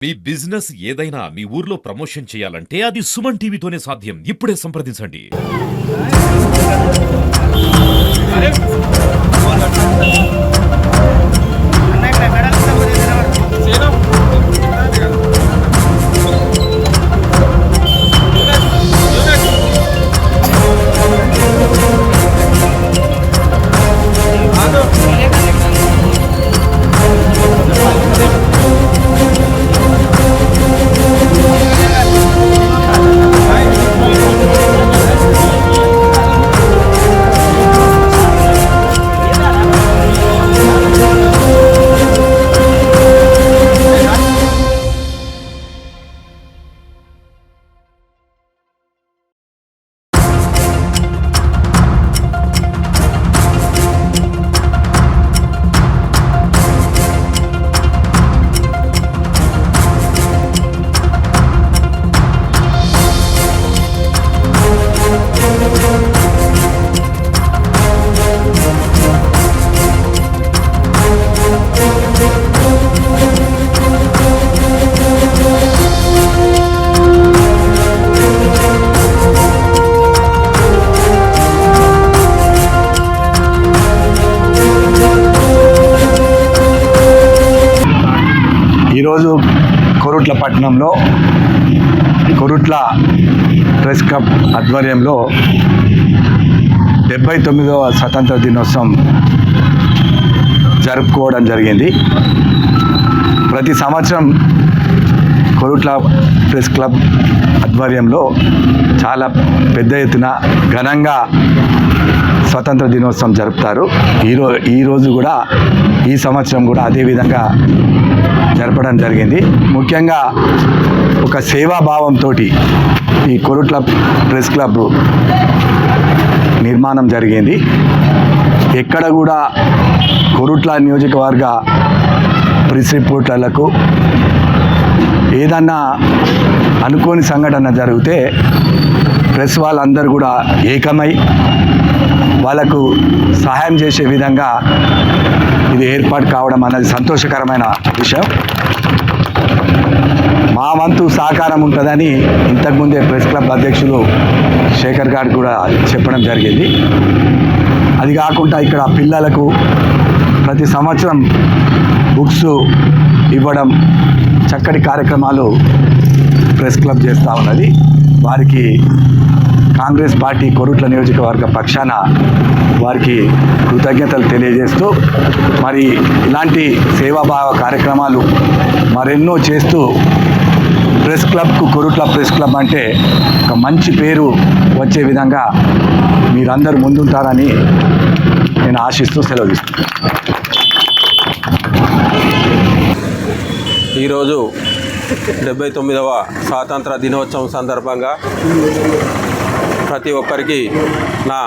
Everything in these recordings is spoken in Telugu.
మీ బిజినెస్ ఏదైనా మీ ఊర్లో ప్రమోషన్ చేయాలంటే అది సుమన్ టీవీతోనే సాధ్యం. ఇప్పుడే సంప్రదించండి. ఈరోజు కొరుట్ల పట్టణంలో కొరుట్ల ప్రెస్ క్లబ్ ఆధ్వర్యంలో 79వ స్వతంత్ర దినోత్సవం జరుపుకోవడం జరిగింది. ప్రతి సంవత్సరం కొరుట్ల ప్రెస్ క్లబ్ ఆధ్వర్యంలో చాలా పెద్ద ఎత్తున ఘనంగా స్వతంత్ర దినోత్సవం జరుపుతారు. ఈరోజు కూడా ఈ సంవత్సరం కూడా అదేవిధంగా జరపడం జరిగింది. ముఖ్యంగా ఒక సేవాభావంతో ఈ కొరుట్ల ప్రెస్ క్లబ్ నిర్మాణం జరిగింది. ఎక్కడ కూడా కొరుట్ల నియోజకవర్గ ప్రెస్ రిపోర్టర్లకు ఏదన్నా అనుకోని సంఘటన జరిగితే ప్రెస్ వాళ్ళందరూ కూడా ఏకమై వాళ్ళకు సహాయం చేసే విధంగా ఇది ఏర్పాటు కావడం అనేది సంతోషకరమైన విషయం. మా వంతు సహకారం ఉంటుందని ఇంతకుముందే ప్రెస్ క్లబ్ అధ్యక్షులు శేఖర్ గారు కూడా చెప్పడం జరిగింది. అది కాకుండా ఇక్కడ పిల్లలకు ప్రతి సంవత్సరం బుక్స్ ఇవ్వడం చక్కటి కార్యక్రమాలు ప్రెస్ క్లబ్ చేస్తూ ఉన్నది. వారికి కాంగ్రెస్ పార్టీ కొరుట్ల నియోజకవర్గ పక్షాన వారికి కృతజ్ఞతలు తెలియజేస్తూ మరి ఇలాంటి సేవాభావ కార్యక్రమాలు మరెన్నో చేస్తూ ప్రెస్ క్లబ్కు కొరుట్ల ప్రెస్ క్లబ్ అంటే ఒక మంచి పేరు వచ్చే విధంగా మీరందరూ ముందుంటారని నేను ఆశిస్తూ సెలవు ఇస్తున్నాను. ఈరోజు 79వ స్వాతంత్ర దినోత్సవం సందర్భంగా ప్రతి ఒక్కరికి నా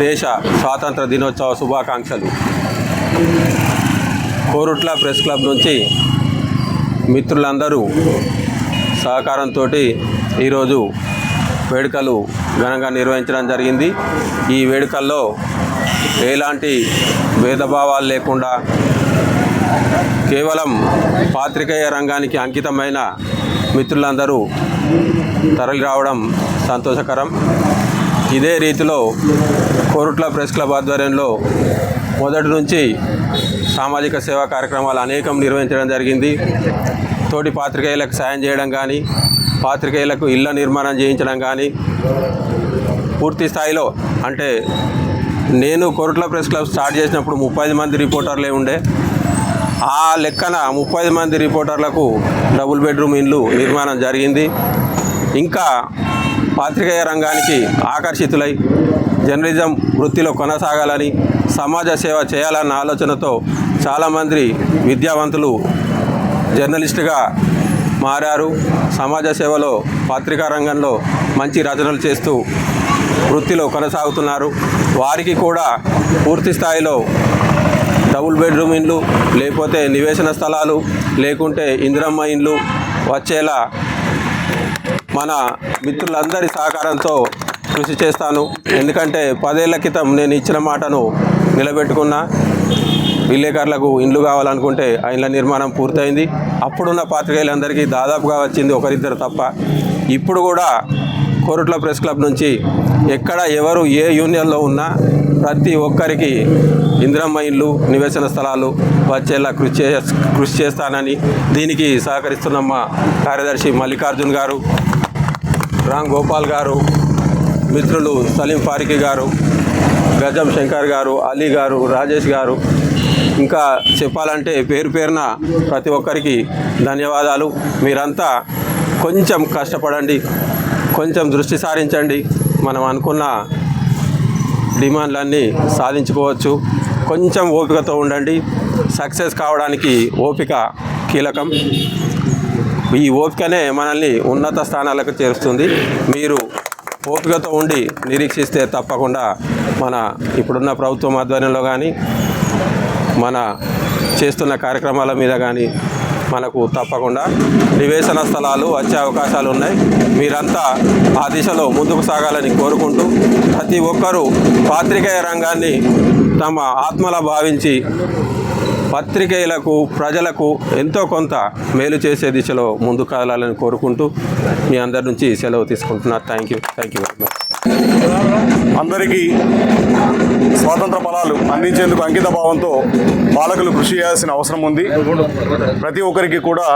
దేశ స్వాతంత్ర దినోత్సవ శుభాకాంక్షలు. కొరుట్ల ప్రెస్ క్లబ్ నుంచి మిత్రులందరూ సహకారంతో ఈరోజు వేడుకలు ఘనంగా నిర్వహించడం జరిగింది. ఈ వేడుకల్లో ఎలాంటి భేదభావాలు లేకుండా కేవలం పాత్రికేయ రంగానికి అంకితమైన మిత్రులందరూ తరలి రావడం సంతోషకరం. ఇదే రీతిలో కొరుట్ల ప్రెస్ క్లబ్ ఆధ్వర్యంలో మొదటి నుంచి సామాజిక సేవా కార్యక్రమాలు అనేకం నిర్వహించడం జరిగింది. తోటి పాత్రికేయులకు సాయం చేయడం కానీ, పాత్రికేయులకు ఇళ్ల నిర్మాణం చేయించడం కానీ పూర్తి స్థాయిలో, అంటే నేను కొరుట్ల ప్రెస్ క్లబ్ స్టార్ట్ చేసినప్పుడు 30 మంది రిపోర్టర్లే ఉండే. ఆ లెక్కన 30 మంది రిపోర్టర్లకు డబుల్ బెడ్రూమ్ ఇండ్లు నిర్మాణం జరిగింది. ఇంకా పాత్రికేయ రంగానికి ఆకర్షితులై జర్నలిజం వృత్తిలో కొనసాగాలని, సమాజ సేవ చేయాలన్న ఆలోచనతో చాలామంది విద్యావంతులు జర్నలిస్టుగా మారారు. సమాజ సేవలో పత్రికా రంగంలో మంచి రచనలు చేస్తూ వృత్తిలో కొనసాగుతున్నారు. వారికి కూడా పూర్తి స్థాయిలో డబుల్ బెడ్రూమ్ ఇండ్లు, లేకపోతే నివేశన స్థలాలు, లేకుంటే ఇందిరమ్మ ఇండ్లు వచ్చేలా మన మిత్రులందరి సహకారంతో కృషి చేస్తాను. ఎందుకంటే 10 ఏళ్ల క్రితం నేను ఇచ్చిన మాటను నిలబెట్టుకున్నా. విలేకరులకు ఇండ్లు కావాలనుకుంటే ఆ ఇండ్ల నిర్మాణం పూర్తయింది. అప్పుడున్న పాత్రికేయులందరికీ దాదాపుగా వచ్చింది ఒకరిద్దరు తప్ప. ఇప్పుడు కూడా కోరుట్ల ప్రెస్ క్లబ్ నుంచి ఎక్కడ ఎవరు ఏ యూనియన్లో ఉన్నా ప్రతి ఒక్కరికి ఇందిరమ్మ ఇండ్లు, నివేశన స్థలాలు వచ్చేలా కృషి చేస్తానని దీనికి సహకరిస్తున్న మా కార్యదర్శి మల్లికార్జున్ గారు, రామ్ గోపాల్ గారు, మిత్రులు సలీం ఫారికీ గారు, గజం శంకర్ గారు, అలీ గారు, రాజేష్ గారు, ఇంకా చెప్పాలంటే పేరు పేరున ప్రతి ఒక్కరికి ధన్యవాదాలు. మీరంతా కొంచెం కష్టపడండి, కొంచెం దృష్టి సారించండి. మనం అనుకున్న డిమాండ్లన్నీ సాధించుకోవచ్చు. కొంచెం ఓపికతో ఉండండి. సక్సెస్ కావడానికి ఓపిక కీలకం. ఈ ఓపికనే మనల్ని ఉన్నత స్థానాలకు చేరుస్తుంది. మీరు ఓపికతో ఉండి నిరీక్షిస్తే తప్పకుండా మన ఇప్పుడున్న ప్రభుత్వం ఆధ్వర్యంలో కానీ మన చేస్తున్న కార్యక్రమాల మీద కానీ మనకు తప్పకుండా నివేశన స్థలాలు వచ్చే అవకాశాలు ఉన్నాయి. మీరంతా ఆ దిశలో ముందుకు సాగాలని కోరుకుంటూ ప్రతి ఒక్కరూ పాత్రికేయ రంగాన్ని తమ ఆత్మలా భావించి పత్రికేయులకు, ప్రజలకు ఎంతో కొంత మేలు చేసే దిశలో ముందుకు కదలాలని కోరుకుంటూ మీ అందరి నుంచి సెలవు తీసుకుంటున్నా. Thank you very much. అందరికీ స్వాతంత్ర ఫలాలు అందించేందుకు అంకిత భావంతో పాలకులు కృషి చేయాల్సిన అవసరం ఉంది. ప్రతి ఒక్కరికి కూడా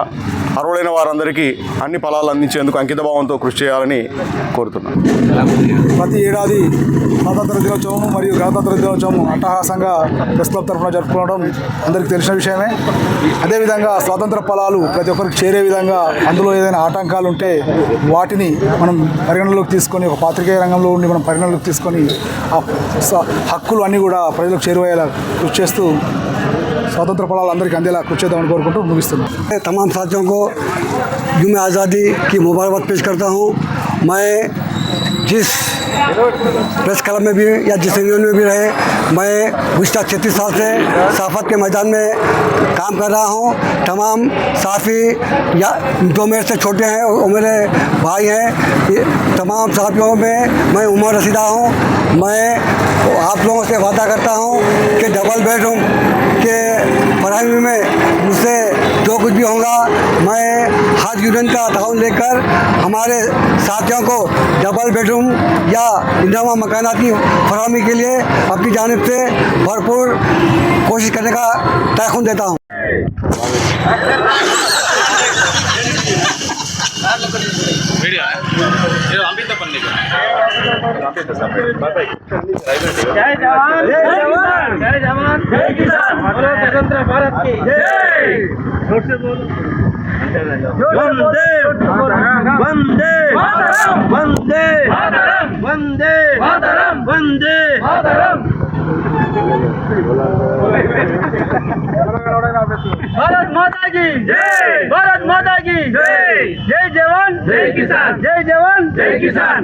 అర్హులైన వారందరికీ అన్ని ఫలాలు అందించేందుకు అంకిత భావంతో కృషి చేయాలని కోరుతున్నాను. ప్రతి ఏడాది స్వాతంత్ర దినోత్సవం మరియు గణతంత్ర దినోత్సవం అట్టహాసంగా ప్రెస్ క్లబ్ తరఫున జరుపుకోవడం అందరికీ తెలిసిన విషయమే. అదేవిధంగా స్వాతంత్ర ఫలాలు ప్రతి ఒక్కరికి చేరే విధంగా అందులో ఏదైనా ఆటంకాలు ఉంటే వాటిని మనం పరిగణలోకి తీసుకొని, ఒక పాత్రికేయ రంగంలో ఉండి మనం పరిగణలోకి తీసుకొని ఆ హక్కులు అన్నీ కూడా ప్రజలకు చేరువయ్యేలా కృషి చేస్తూ స్వాతంత్ర ఫలాలు అందరికీ అందేలా కృషి చేద్దామని కోరుకుంటూ ముగిస్తున్నాం. तमाम साथियों को जुम्मे आज़ादी की मुबारकबाद पेश करता हूँ। मैं जिस प्रेस क्लब में भी या जिस यूनियन में भी रहे, मैं गुज़श्ता 36 साल से सहाफ़त के मैदान में काम कर रहा हूँ। तमाम साफ़ी या जो मेरे से छोटे हैं वो मेरे भाई हैं, तमाम साथियों में मैं उमर रसीदा हूँ। मैं आप लोगों से वादा करता हूँ कि डबल बेडरूम के फराहमी में मुझसे जो कुछ भी होगा मैं हर यूनियन का ताउन लेकर हमारे साथियों को डबल बेडरूम या इंतजाम मकानात की फराहमी के लिए अपनी जानिब से भरपूर कोशिश करने का तयख़ुन देता हूँ। जय जवान जय जवान जय जवान जय किसान, बोलो स्वतंत्र भारत की जय। जोर से बोलो। वंदे वंदे वंदे वंदे वंदे भारत माता की जय, भारत माता की जय। जय जवान जय किसान, जय जवान जय किसान।